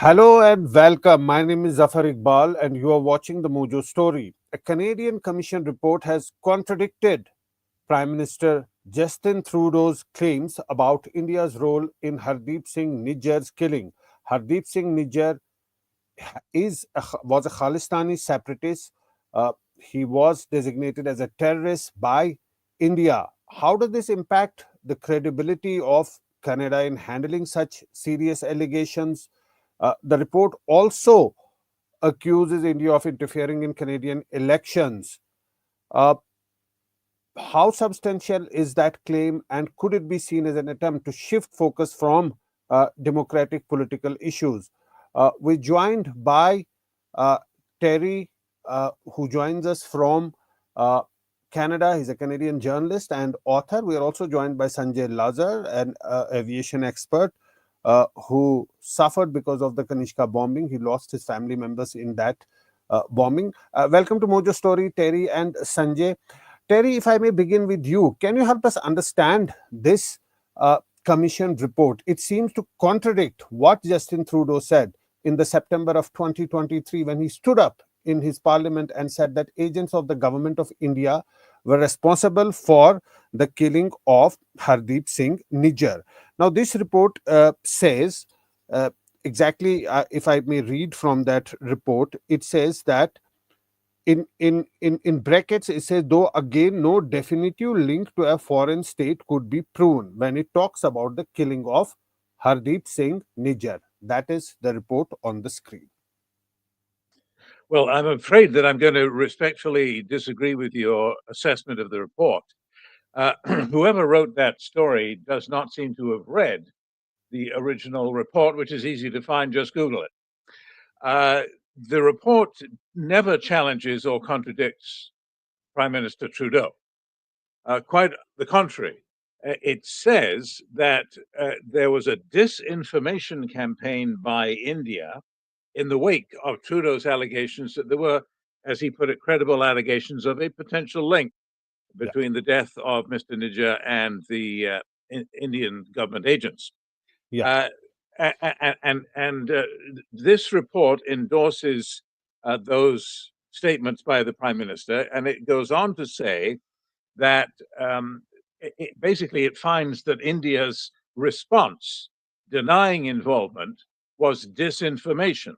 Hello and welcome. My name is Zaffar Iqbal, and you are watching the Mojo Story. A Canadian Commission report has contradicted Prime Minister Justin Trudeau's claims about India's role in Hardeep Singh Nijjar's killing. Hardeep Singh Nijjar was a Khalistani separatist. He was designated as a terrorist by India. How does this impact the credibility of Canada in handling such serious allegations? The report also accuses India of interfering in Canadian elections. Uh, how substantial is that claim, and could it be seen as an attempt to shift focus from democratic political issues? We're joined by uh, Terry, who joins us from uh, Canada. He's a Canadian journalist and author. We are also joined by Sanjay Lazar, an aviation expert who suffered because of the Kanishka bombing. He lost his family members in that bombing. Welcome to Mojo Story, Terry and Sanjay. Terry, if I may begin with you, can you help us understand this commission report? It seems to contradict what Justin Trudeau said in the September of 2023 when he stood up in his parliament and said that agents of the government of India were responsible for the killing of Hardeep Singh Nijjar. Now, this report says exactly, if I may read from that report, it says that in brackets it says, though again no definitive link to a foreign state could be proven when it talks about the killing of Hardeep Singh Nijjar. That is the report on the screen. Well, I'm afraid that I'm going to respectfully disagree with your assessment of the report. Whoever wrote that story does not seem to have read the original report, which is easy to find. Just Google it. The report never challenges or contradicts Prime Minister Trudeau. Quite the contrary. It says that there was a disinformation campaign by India in the wake of Trudeau's allegations that there were, as he put it, credible allegations of a potential link between the death of Mr. Nijjar and the Indian government agents. Yeah. And this report endorses those statements by the Prime Minister, and it goes on to say that basically it finds that India's response, denying involvement, was disinformation.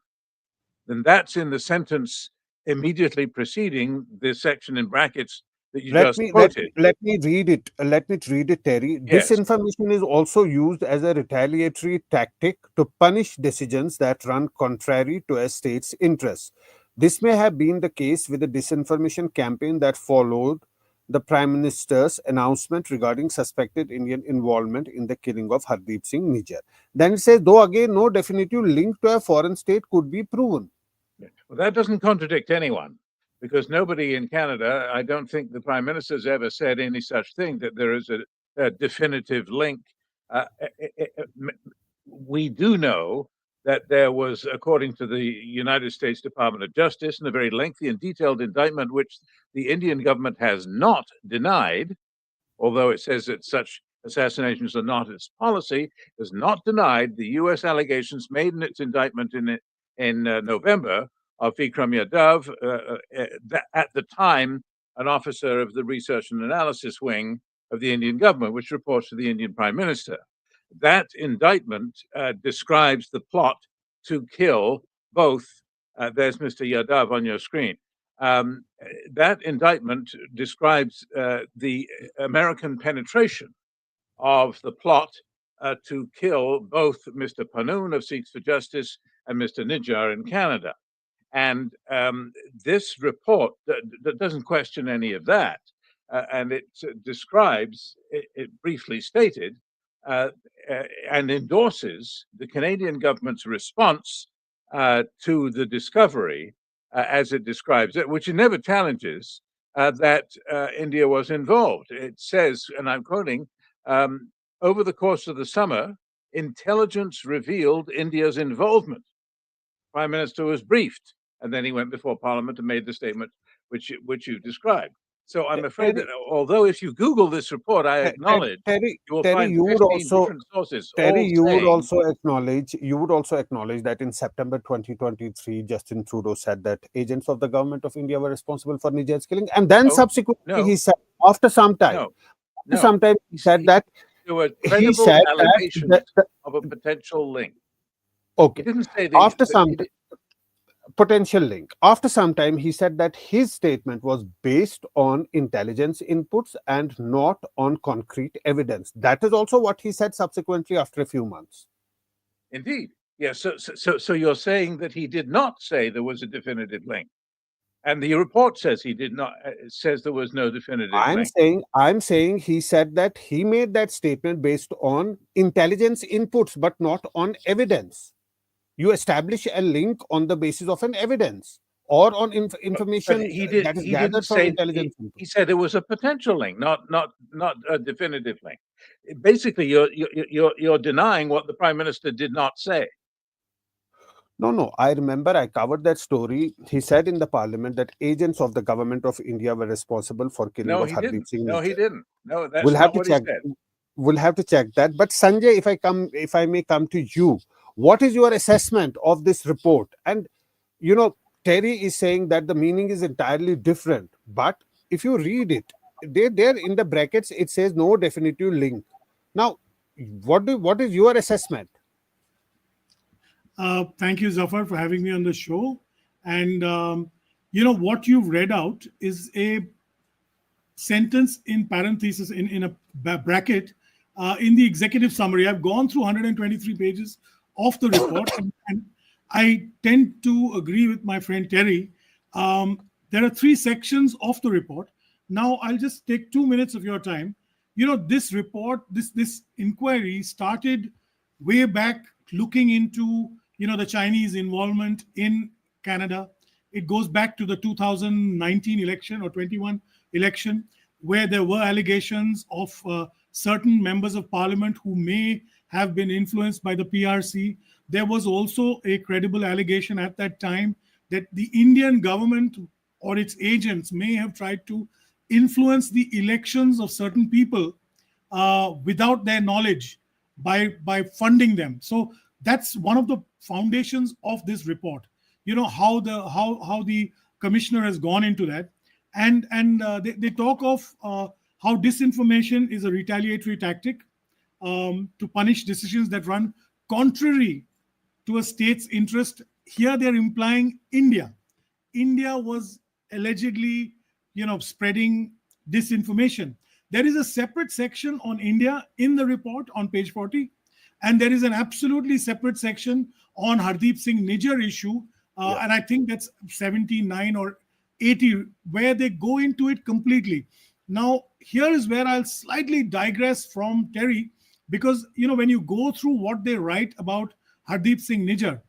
Then that's in the sentence immediately preceding the section in brackets that you Let just me let, quoted. let me read it. Let me read it, Terry. Yes. Disinformation is also used as a retaliatory tactic to punish decisions that run contrary to a state's interests. This may have been the case with the disinformation campaign that followed the Prime Minister's announcement regarding suspected Indian involvement in the killing of Hardeep Singh Nijjar. Then it says, though again no definitive link to a foreign state could be proven. Well, that doesn't contradict anyone because nobody in Canada, I don't think the Prime Minister's ever said any such thing, that there is a definitive link. We do know that there was, according to the United States Department of Justice, in a very lengthy and detailed indictment, which the Indian government has not denied, although it says that such assassinations are not its policy, has not denied the U.S. allegations made in its indictment in November of Vikram Yadav, at the time an officer of the Research and Analysis Wing of the Indian government, which reports to the Indian Prime Minister. That indictment describes the plot to kill both. There's Mr. Yadav on your screen. That indictment describes the American penetration of the plot to kill both Mr. Panoon of Sikhs for Justice and Mr. Nijjar in Canada. And this report doesn't question any of that. And it describes, it briefly stated, and endorses the Canadian government's response to the discovery, as it describes it, which it never challenges that India was involved. It says, and I'm quoting, over the course of the summer, intelligence revealed India's involvement. Prime Minister was briefed, and then he went before Parliament and made the statement which you described. So I'm afraid that Terry, although if you Google this report, I acknowledge you will Terry, find 15 different sources Terry, all saying, you would also acknowledge that in September 2023, Justin Trudeau said that agents of the government of India were responsible for Nijjar's killing, and then no, subsequently no, he said, after some time, no, no. he said He, that there were he credible said that allegations of a potential link. He okay, didn't say after that some potential link. After some time, he said that his statement was based on intelligence inputs and not on concrete evidence. That is also what he said subsequently after a few months. indeed. Yes. So you're saying that he did not say there was a definitive link, and the report says he did not. Says there was no definitive link. I'm saying he said that he made that statement based on intelligence inputs, but not on evidence. You establish a link on the basis of an evidence or on But information he did. that is He didn't gathered from say. intelligence He inputs. said it was a potential link, not a definitive link. Basically, you're denying what the prime minister did not say. No, no. I remember I covered that story. He said in the parliament that agents of the government of India were responsible for killing No, of he Hardeep didn't. Singh No, he Nijjar. didn't. No, We'll that's have not to what he check. said. We'll have to check that. But Sanjay, if I may come to you, what is your assessment of this report? And you know, Terry is saying that the meaning is entirely different. But if you read it, there in the brackets it says no definitive link. Now, what is your assessment? Thank you, Zaffar, for having me on the show. And what you've read out is a sentence in parenthesis in a bracket in the executive summary. I've gone through 123 pages of the report, and I tend to agree with my friend Terry. There are three sections of the report. Now, I'll just take 2 minutes of your time. This report, this inquiry started way back, looking into the Chinese involvement in Canada. It goes back to the 2019 election or 21 election, where there were allegations of certain members of parliament who may have been influenced by the PRC. There was also a credible allegation at that time that the Indian government or its agents may have tried to influence the elections of certain people without their knowledge, by funding them. So that's one of the foundations of this report. How the commissioner has gone into that, and they talk of how disinformation is a retaliatory tactic to punish decisions that run contrary to a state's interest. Here they're implying India. India was allegedly, spreading disinformation. There is a separate section on India in the report on page 40, and there is an absolutely separate section on Hardeep Singh Nijjar issue, Yeah. and I think that's 79 or 80, where they go into it completely. Now, here is where I'll slightly digress from Terry, because when you go through what they write about Hardeep Singh Nijjar,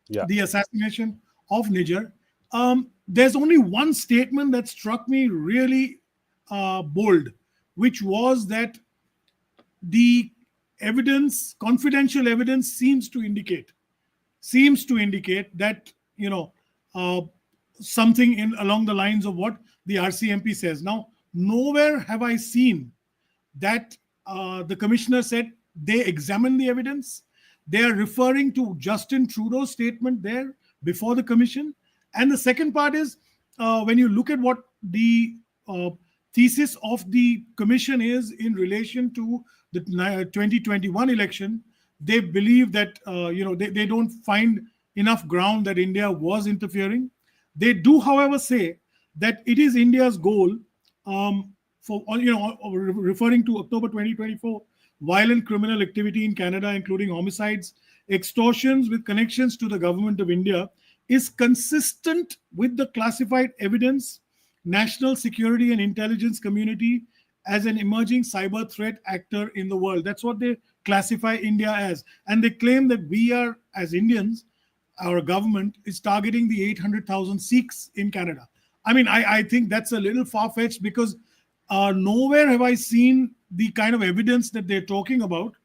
Yeah. the assassination of Nijjar, there's only one statement that struck me really bold, which was that the evidence, confidential evidence, seems to indicate that uh, something in along the lines of what the RCMP says. Now, nowhere have I seen that the commissioner said they examined the evidence. They are referring to Justin Trudeau's statement there before the commission. And the second part is, when you look at what the thesis of the commission is in relation to the 2021 election, they believe that they don't find enough ground that India was interfering. They do, however, say that it is India's goal, for referring to October 2024, violent criminal activity in Canada, including homicides, extortions with connections to the government of India, is consistent with the classified evidence, national security and intelligence community as an emerging cyber threat actor in the world. That's what they classify India as. And they claim that we are, as Indians, our government is targeting the 800,000 Sikhs in Canada. I mean, I think that's a little far-fetched, because nowhere have I seen the kind of evidence that they're talking about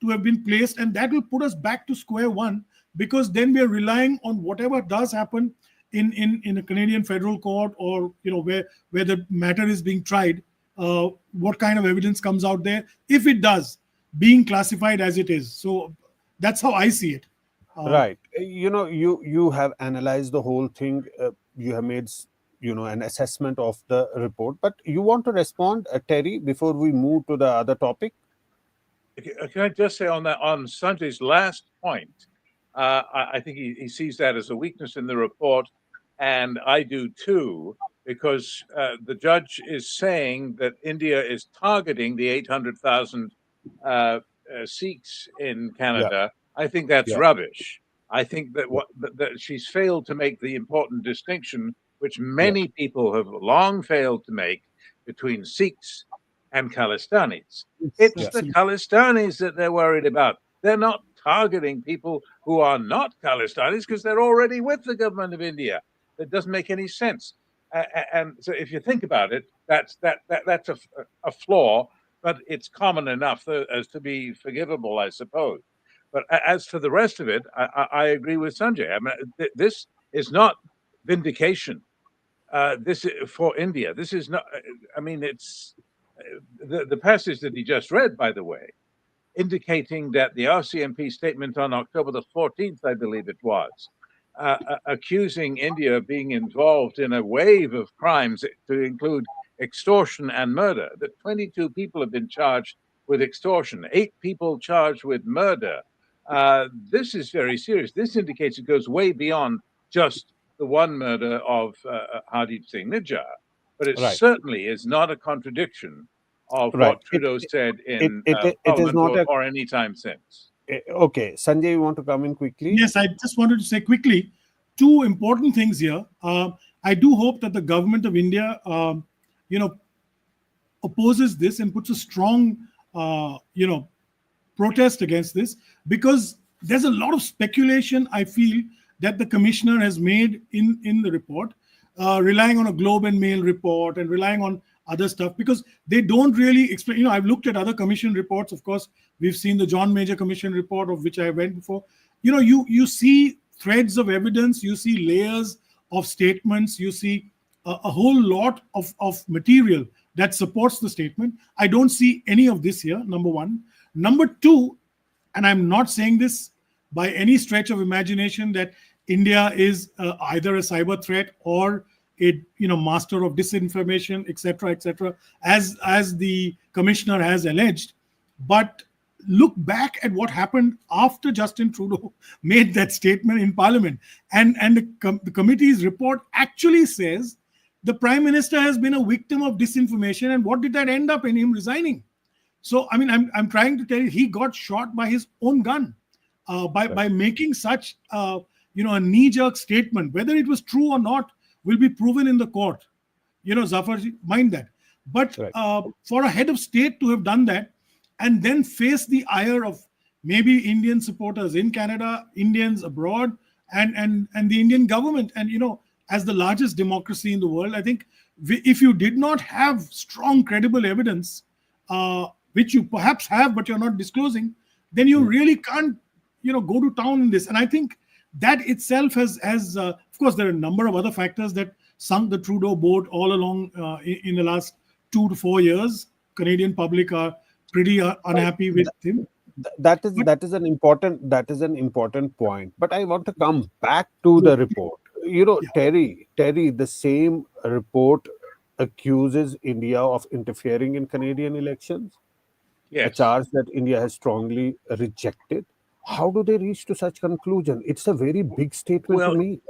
to have been placed. And that will put us back to square one, because then we are relying on whatever does happen in a Canadian federal court, or where the matter is being tried, what kind of evidence comes out there, if it does, being classified as it is. So that's how I see it. Right. You have analyzed the whole thing. You have made an assessment of the report. But you want to respond, Terry, before we move to the other topic? Can I just say on that, on Sanjay's last point, I think he sees that as a weakness in the report, and I do too, because the judge is saying that India is targeting the 800,000 Sikhs in Yeah. Canada. I think that's Yeah. rubbish. I think that she's failed to make the important distinction, which Yeah. many people have long failed to make, between Sikhs and Khalistanis. It's Yeah. the Khalistanis that they're worried about. They're not targeting people who are not Khalistanis because they're already with the government of India. That doesn't make any sense. And so, if you think about it, that's a flaw, but it's common enough as to be forgivable, I suppose. But as for the rest of it, I agree with Sanjay. I mean, this is not vindication. This is for India. This is not. I mean, it's the passage that he just read, by the way, indicating that the RCMP statement on October the 14th, I believe it was, accusing India of being involved in a wave of crimes to include extortion and murder, that 22 people have been charged with extortion, 8 people charged with murder. This is very serious. This indicates it goes way beyond just the one murder of Harjit Singh Nijjar, but it Right. certainly is not a contradiction of Right. what Trudeau said in It is Parliament not a. or any time since. Okay. Sanjay, you want to come in quickly? Yes, I just wanted to say quickly two important things here. I do hope that the government of India, opposes this and puts a strong, protest against this, because there's a lot of speculation, I feel, that the commissioner has made in the report, relying on a Globe and Mail report and relying on other stuff, because they don't really explain. I've looked at other commission reports. Of course, we've seen the John Major Commission report, of which I went before. You see threads of evidence, you see layers of statements, you see a whole lot of material that supports the statement. I don't see any of this here, number one. Number two, and I'm not saying this by any stretch of imagination, that India is either a cyber threat or a master of disinformation, etc., as the commissioner has alleged. But look back at what happened after Justin Trudeau made that statement in Parliament, and the committee's report actually says the Prime Minister has been a victim of disinformation. And what did that end up in? Him resigning. So, I mean, I'm trying to tell you, he got shot by his own gun by making such a knee-jerk statement. Whether it was true or not will be proven in the court. Zaffar, mind that. But for a head of state to have done that and then face the ire of maybe Indian supporters in Canada, Indians abroad, and the Indian government, and as the largest democracy in the world, I think if you did not have strong, credible evidence, which you perhaps have, but you're not disclosing, then you really can't, go to town in this. And I think that itself has of course, there are a number of other factors that sunk the Trudeau boat all along in the last 2 to 4 years. Canadian public are pretty unhappy with him. That is an important point. But I want to come back to the report. Terry, the same report accuses India of interfering in Canadian elections. Yes. A charge that India has strongly rejected. How do they reach to such conclusion? It's a very big statement to me.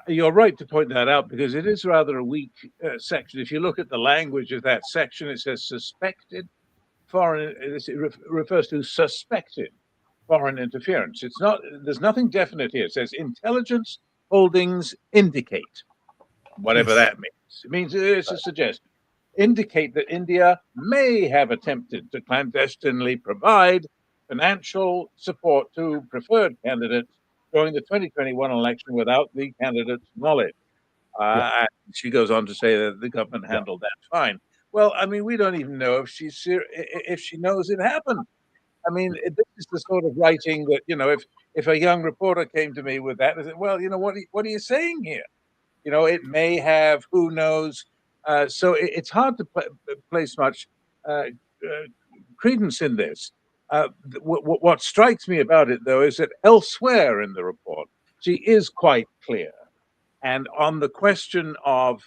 You're right to point that out, because it is rather a weak section. If you look at the language of that section, it says suspected foreign. It refers to suspected foreign interference. It's not. There's nothing definite here. It says intelligence holdings indicate, whatever that means. It means it's a suggestion. Indicate that India may have attempted to clandestinely provide financial support to preferred candidates during the 2021 election without the candidate's knowledge. And she goes on to say that the government handled that fine. Well, I mean, we don't even know if she knows it happened. I mean, this is the sort of writing that, if a young reporter came to me with that, I said, well, what are you saying here? It may have, who knows. So it's hard to place much credence in this. What strikes me about it, though, is that elsewhere in the report, she is quite clear. And on the question of,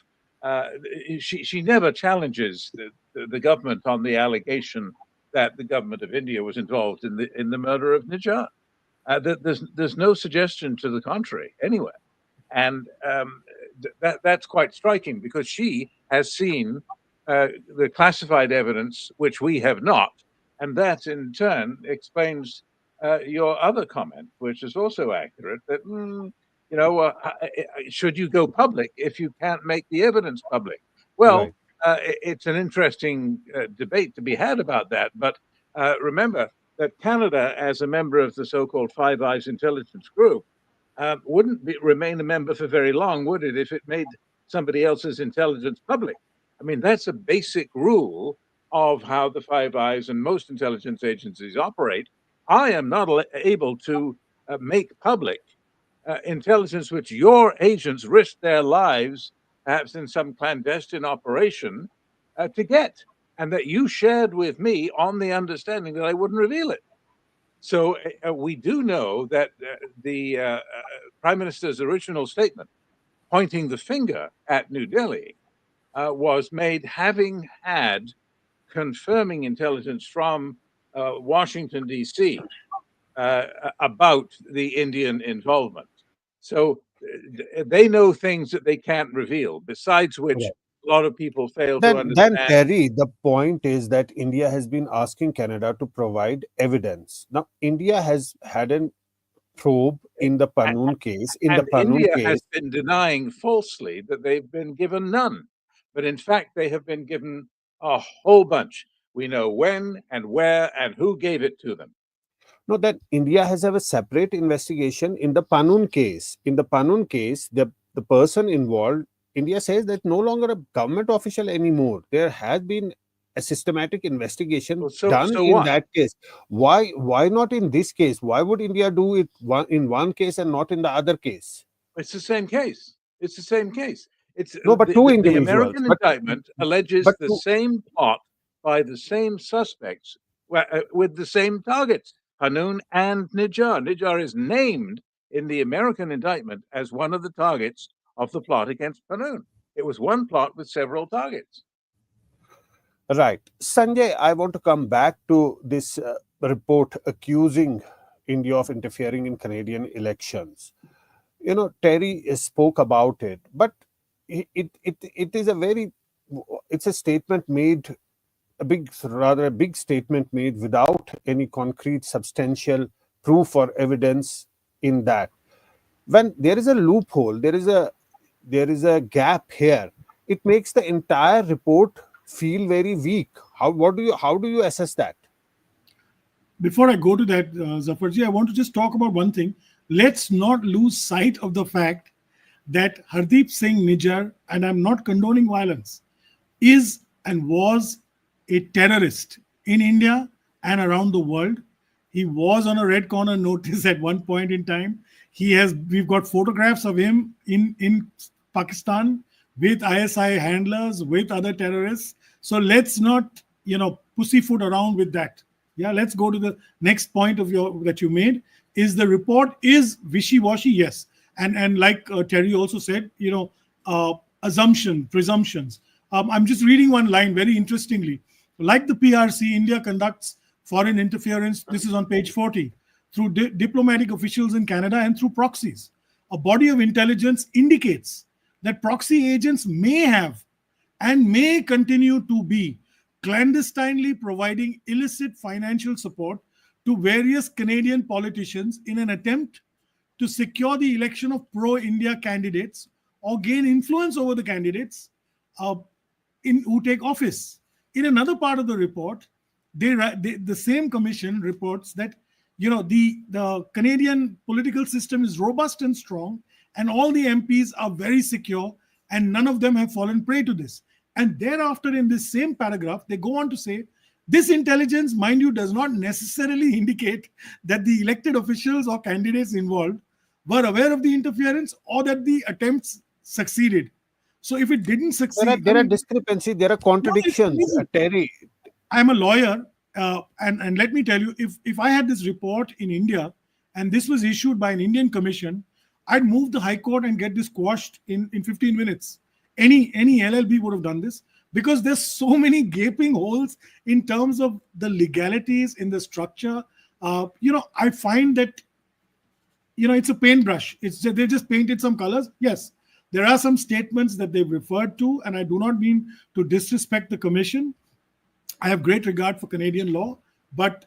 she never challenges the government on the allegation that the government of India was involved in the murder of Nijjar. There's no suggestion to the contrary anywhere, and that's quite striking because she has seen the classified evidence which we have not, and that in turn explains your other comment, which is also accurate. That should you go public if you can't make the evidence public? Well, Right. it's an interesting debate to be had about that. But remember that Canada, as a member of the so-called Five Eyes intelligence group, wouldn't remain a member for very long, would it, if it made somebody else's intelligence public? I mean, that's a basic rule of how the Five Eyes and most intelligence agencies operate. I am not able to make public intelligence which your agents risked their lives, perhaps in some clandestine operation, to get, and that you shared with me on the understanding that I wouldn't reveal it. So we do know that the Prime Minister's original statement, pointing the finger at New Delhi, was made having had confirming intelligence from Washington, D.C. About the Indian involvement. So they know things that they can't reveal, besides which a lot of people fail to Then understand. Terry, the point is that India has been asking Canada to provide evidence. Now, India has had a probe in the Panun case. In the And Panun India has case, been denying falsely that they've been given none. But in fact, they have been given a whole bunch. We know when and where and who gave it to them. no, that India has have a separate investigation in the Panun case. In the Panun case, the person involved, India says that no longer a government official anymore. There has been a systematic investigation Well, so done so in what? that case. Why not in this case? Why would India do it in one case and not in the other case? It's the same case. It's the same case. It's No, but two the individuals. American indictment alleges But the two, same plot by the same suspects with the same targets, Hanun and Nijjar. Nijjar is named in the American indictment as one of the targets of the plot against Hanun. It was one plot with several targets. right. Sanjay, I want to come back to this report accusing India of interfering in Canadian elections. Terry spoke about it, but it is a very, it's a statement made, a big statement made without any concrete, substantial proof or evidence in that. When there is a loophole, there is a gap here. It makes the entire report feel very weak. How do you assess that? Before I go to that, Zaffarji, I want to just talk about one thing. Let's not lose sight of the fact that Harjit Singh Nijjar, and I'm not condoning violence, is and was a terrorist in India and around the world. He was on a red corner notice at one point in time. We've got photographs of him in Pakistan with ISI handlers, with other terrorists. So let's not, pussyfoot around with that. Yeah, let's go to the next point of your that you made. Is the report is wishy-washy? Yes, and like Terry also said, presumptions. I'm just reading one line very interestingly. Like the PRC, India conducts foreign interference. This is on page 40 through diplomatic officials in Canada and through proxies. A body of intelligence indicates that proxy agents may have and may continue to be clandestinely providing illicit financial support to various Canadian politicians in an attempt to secure the election of pro-India candidates or gain influence over the candidates uh, who take office. In another part of the report, the same commission reports that the Canadian political system is robust and strong, and all the MPs are very secure, and none of them have fallen prey to this. And thereafter, in this same paragraph, they go on to say, this intelligence, mind you, does not necessarily indicate that the elected officials or candidates involved were aware of the interference or that the attempts succeeded. So if it didn't There are succeed, I there are mean, discrepancies, there are no, it's contradictions, crazy. Terry. I'm a lawyer, and let me tell you, if I had this report in India and this was issued by an Indian commission, I'd move the High Court and get this quashed in 15 minutes. Any LLB would have done this because there's so many gaping holes in terms of the legalities in the structure. I find that it's a paintbrush. They just painted some colors. Yes, there are some statements that they've referred to, and I do not mean to disrespect the commission. I have great regard for Canadian law, but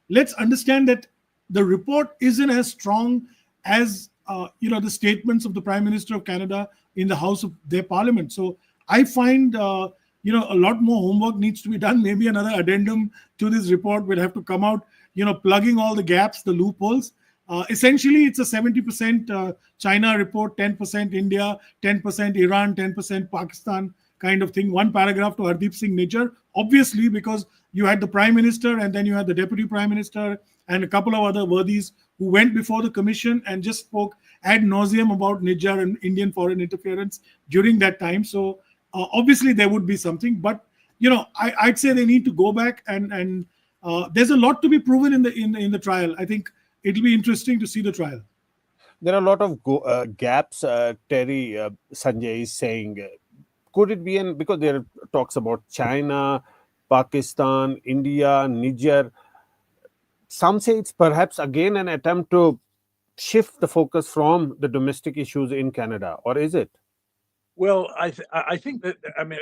let's understand that the report isn't as strong as the statements of the Prime Minister of Canada in the House of their Parliament. So I find a lot more homework needs to be done. Maybe another addendum to this report will have to come out, plugging all the gaps, the loopholes. Essentially, it's a 70% China report, 10% India, 10% Iran, 10% Pakistan kind of thing. One paragraph to Harjit Singh Nijjar, obviously, because you had the Prime Minister and then you had the Deputy Prime Minister and a couple of other worthies who went before the commission and just spoke ad nauseum about Nijjar and Indian foreign interference during that time. So obviously there would be something, but I'd say they need to go back and there's a lot to be proven in the trial. I think it'll be interesting to see the trial. There are a lot of gaps, Terry. Sanjay is saying. Could it be because there are talks about China, Pakistan, India, Niger? Some say it's perhaps again an attempt to shift the focus from the domestic issues in Canada, or is it? Well, I think that, I mean,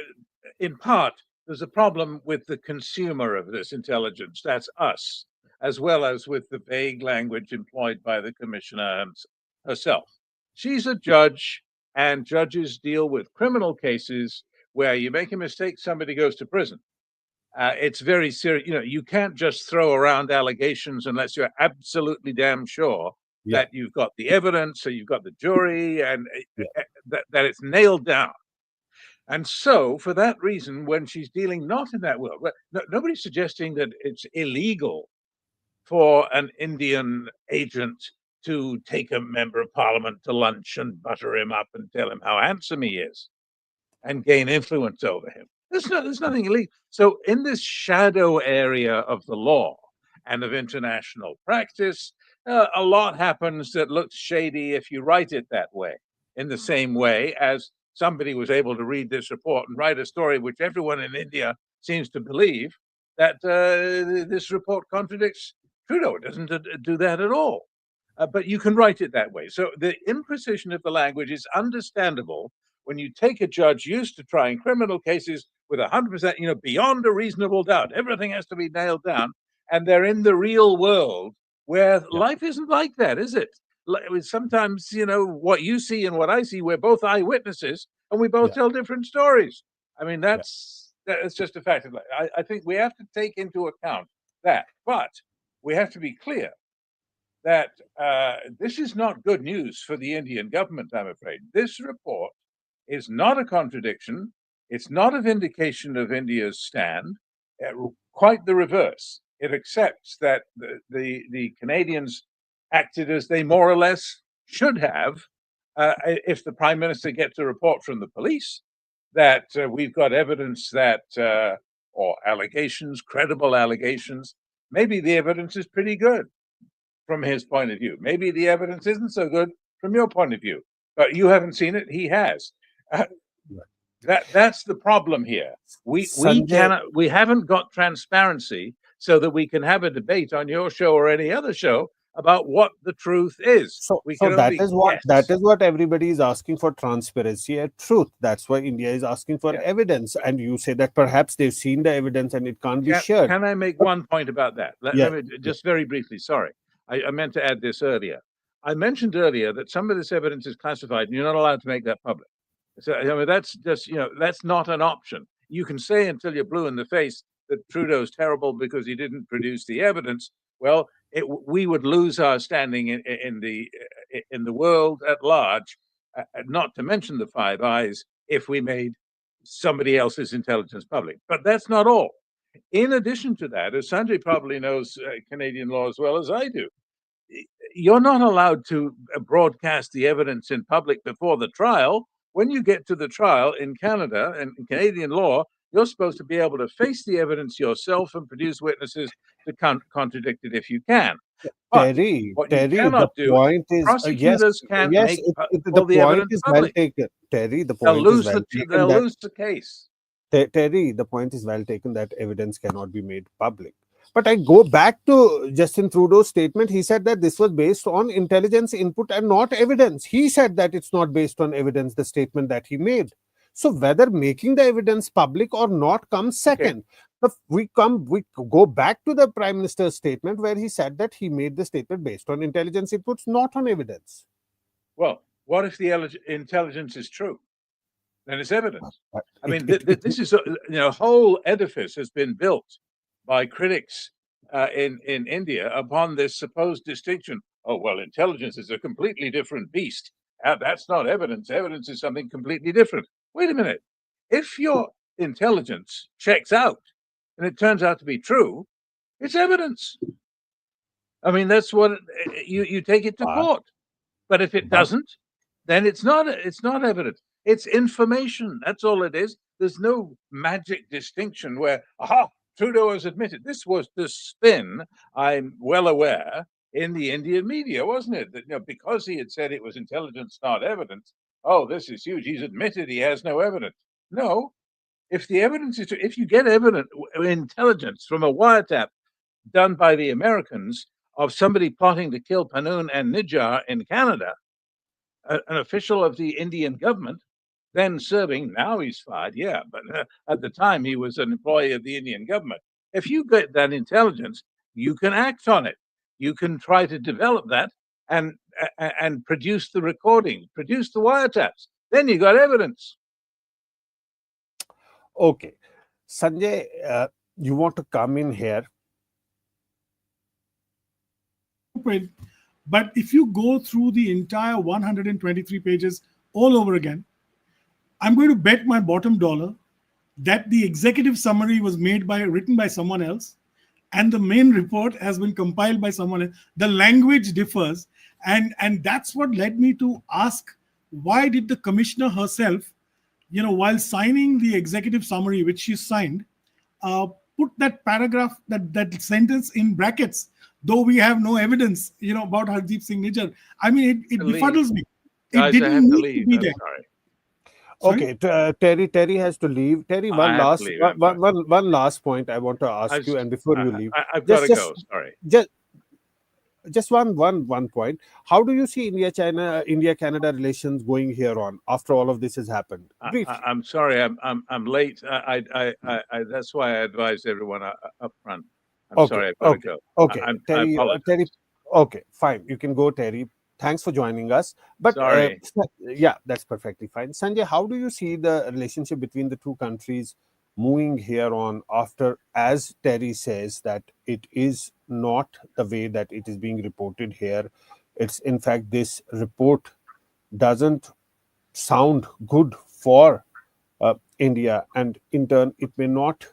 in part, there's a problem with the consumer of this intelligence. That's us, as well as with the vague language employed by the commissioner herself. She's a judge, and judges deal with criminal cases where you make a mistake, somebody goes to prison. It's very serious. You can't just throw around allegations unless you're absolutely damn sure that you've got the evidence, so you've got the jury, and that it's nailed down. And so, for that reason, when she's dealing not in that world, nobody's suggesting that it's illegal for an Indian agent to take a member of parliament to lunch and butter him up and tell him how handsome he is and gain influence over him. There's nothing illegal. So in this shadow area of the law and of international practice, a lot happens that looks shady if you write it that way, in the same way as somebody was able to read this report and write a story which everyone in India seems to believe that this report contradicts Trudeau. It doesn't do that at all. But you can write it that way. So the imprecision of the language is understandable when you take a judge used to trying criminal cases with 100%, beyond a reasonable doubt. Everything has to be nailed down. And they're in the real world where life isn't like that, is it? Sometimes, what you see and what I see, we're both eyewitnesses and we both tell different stories. I mean, that's just a fact of life. I think we have to take into account that. But we have to be clear that this is not good news for the Indian government, I'm afraid. This report is not a contradiction. It's not a vindication of India's stand. Quite the reverse. It accepts that the Canadians acted as they more or less should have if the Prime Minister gets a report from the police that we've got evidence that, or allegations, credible allegations, maybe the evidence is pretty good from his point of view. Maybe the evidence isn't so good from your point of view, but you haven't seen it. He has. That's the problem here. We haven't got transparency so that we can have a debate on your show or any other show about what the truth is. So that is what everybody is asking for, transparency and truth. That's why India is asking for evidence. And you say that perhaps they've seen the evidence and it can't be shared. Can I make one point about that? Let me just very briefly. Sorry, I meant to add this earlier. I mentioned earlier that some of this evidence is classified and you're not allowed to make that public. So that's just, that's not an option. You can say until you're blue in the face that Trudeau's terrible because he didn't produce the evidence. Well, we would lose our standing in the world at large, not to mention the Five Eyes, if we made somebody else's intelligence public. But that's not all. In addition to that, as Sanjay probably knows Canadian law as well as I do, you're not allowed to broadcast the evidence in public before the trial when you get to the trial in Canada and in Canadian law, you're supposed to be able to face the evidence yourself and produce witnesses to contradict it if you can. But what you Terry, the cannot do, point is yes, prosecutors can't yes. make The all the point evidence is well public. taken, Terry. The They'll point is lose well taken they'll that lose the case. Terry, the point is well taken that evidence cannot be made public. But I go back to Justin Trudeau's statement. He said that this was based on intelligence input and not evidence. He said that it's not based on evidence, the statement that he made. So whether making the evidence public or not comes second. We go back to the Prime Minister's statement where he said that he made the statement based on intelligence inputs, not on evidence. Well, what if the intelligence is true? Then it's evidence. I mean, this is a whole edifice has been built by critics in India upon this supposed distinction. Oh, well, intelligence is a completely different beast. That's not evidence. Evidence is something completely different. Wait a minute. If your intelligence checks out and it turns out to be true, it's evidence. I mean, that's what you take it to court. But if it doesn't, then it's not evidence. It's information. That's all it is. There's no magic distinction where, aha, Trudeau has admitted. This was the spin, I'm well aware, in the Indian media, wasn't it? That because he had said it was intelligence, not evidence, oh, this is huge. He's admitted he has no evidence. No. If the evidence is, if you get intelligence from a wiretap done by the Americans of somebody plotting to kill Panoon and Nijjar in Canada, an official of the Indian government, then serving, now he's fired, yeah, but at the time he was an employee of the Indian government. If you get that intelligence, you can act on it. You can try to develop that and produce the recording, produce the wiretaps. Then you got evidence. Okay. Sanjay, you want to come in here? But if you go through the entire 123 pages all over again, I'm going to bet my bottom dollar that the executive summary was written by someone else, and the main report has been compiled by someone else. The language differs, and that's what led me to ask, why did the commissioner herself, while signing the executive summary, which she signed, put that paragraph, that sentence in brackets, though we have no evidence, about Harjit Singh Nijjar. I mean, it befuddles me. Guys, it didn't need to be there. Okay, Terry has to leave. Terry, one last point I want to ask you, and before you leave, I've got to go. Sorry. Just one point. How do you see India-Canada relations going here on after all of this has happened? I'm sorry, I'm late. That's why I advised everyone up front. I'm sorry, I've got to go. Okay, Terry. Okay, fine. You can go, Terry. Thanks for joining us. But yeah, that's perfectly fine. Sanjay, how do you see the relationship between the two countries moving here on after, as Terry says, that it is not the way that it is being reported here? It's in fact, this report doesn't sound good for India, and in turn, it may not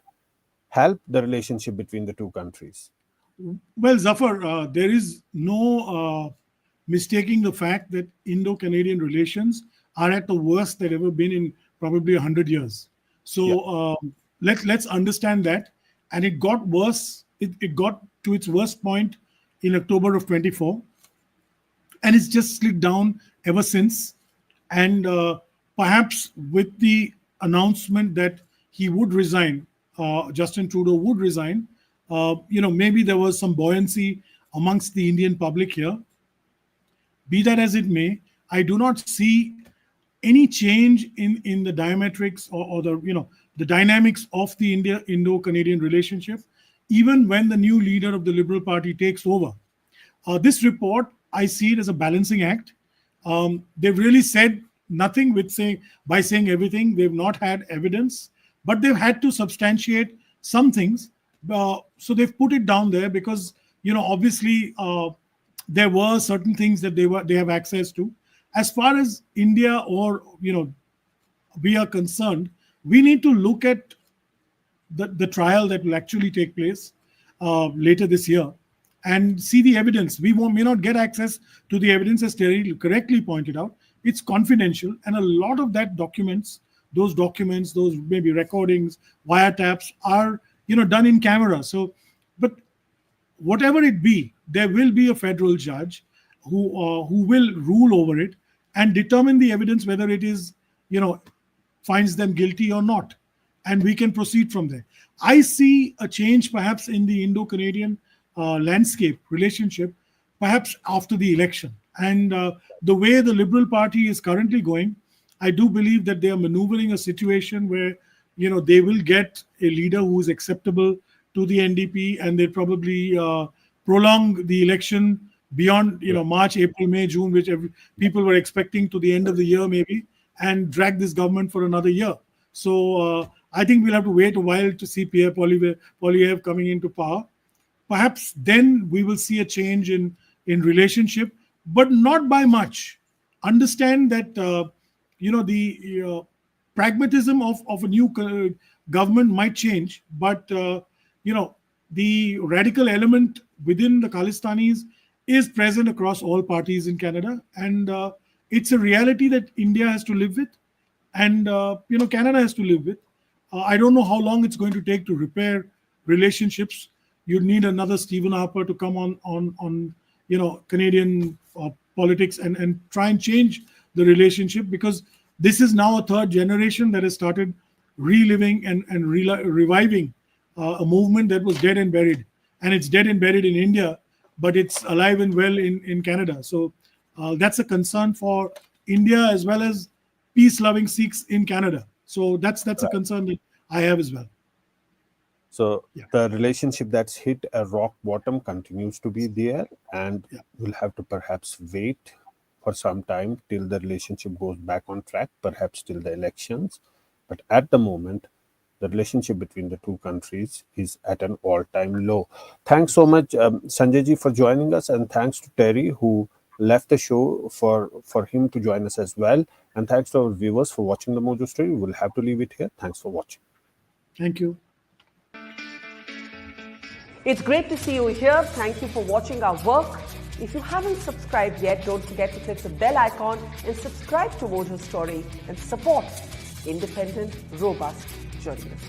help the relationship between the two countries. Well, Zaffar, there is no mistaking the fact that Indo-Canadian relations are at the worst they've ever been in probably 100 years. So let's understand that. And it got worse. It got to its worst point in October of 24. And it's just slid down ever since. And perhaps with the announcement that he would resign, Justin Trudeau would resign, maybe there was some buoyancy amongst the Indian public here. Be that as it may, I do not see any change in the diametrics or the dynamics of the Indo-Canadian relationship, even when the new leader of the Liberal Party takes over. This report, I see it as a balancing act. They've really said nothing by saying everything. They've not had evidence, but they've had to substantiate some things. So they've put it down there because, obviously, there were certain things that they have access to. As far as India or we are concerned, we need to look at the trial that will actually take place later this year and see the evidence. We may not get access to the evidence, as Terry correctly pointed out, it's confidential, and a lot of that those documents, those maybe recordings, wiretaps are done in camera. So, but whatever it be, there will be a federal judge who will rule over it and determine the evidence whether it is finds them guilty or not, and we can proceed from there. I see a change perhaps in the Indo-Canadian landscape relationship, perhaps after the election. And the way the Liberal Party is currently going, I do believe that they are maneuvering a situation where they will get a leader who is acceptable to the NDP, and they probably prolong the election beyond March, April, May, June, which people were expecting, to the end of the year maybe, and drag this government for another year. So I think we'll have to wait a while to see Pierre Poilievre coming into power. Perhaps then we will see a change in relationship, but not by much. Understand that the pragmatism of a new government might change, but the radical element within the Khalistanis is present across all parties in Canada, and it's a reality that India has to live with, and Canada has to live with. I don't know how long it's going to take to repair relationships. You'd need another Stephen Harper to come on Canadian politics and try and change the relationship, because this is now a third generation that has started reliving and reviving a movement that was dead and buried. And it's dead and buried in India, but it's alive and well in Canada. So that's a concern for India as well as peace-loving Sikhs in Canada. So that's a concern that I have as well. So the relationship that's hit a rock bottom continues to be there, and we'll have to perhaps wait for some time till the relationship goes back on track, perhaps till the elections. But at the moment, the relationship between the two countries is at an all-time low. Thanks so much, Sanjay ji, for joining us, and thanks to Terry, who left the show for him to join us as well. And thanks to our viewers for watching the Mojo Story. We'll have to leave it here. Thanks for watching. Thank you. It's great to see you here. Thank you for watching our work. If you haven't subscribed yet, don't forget to click the bell icon and subscribe to Mojo Story and support independent, robust journalism.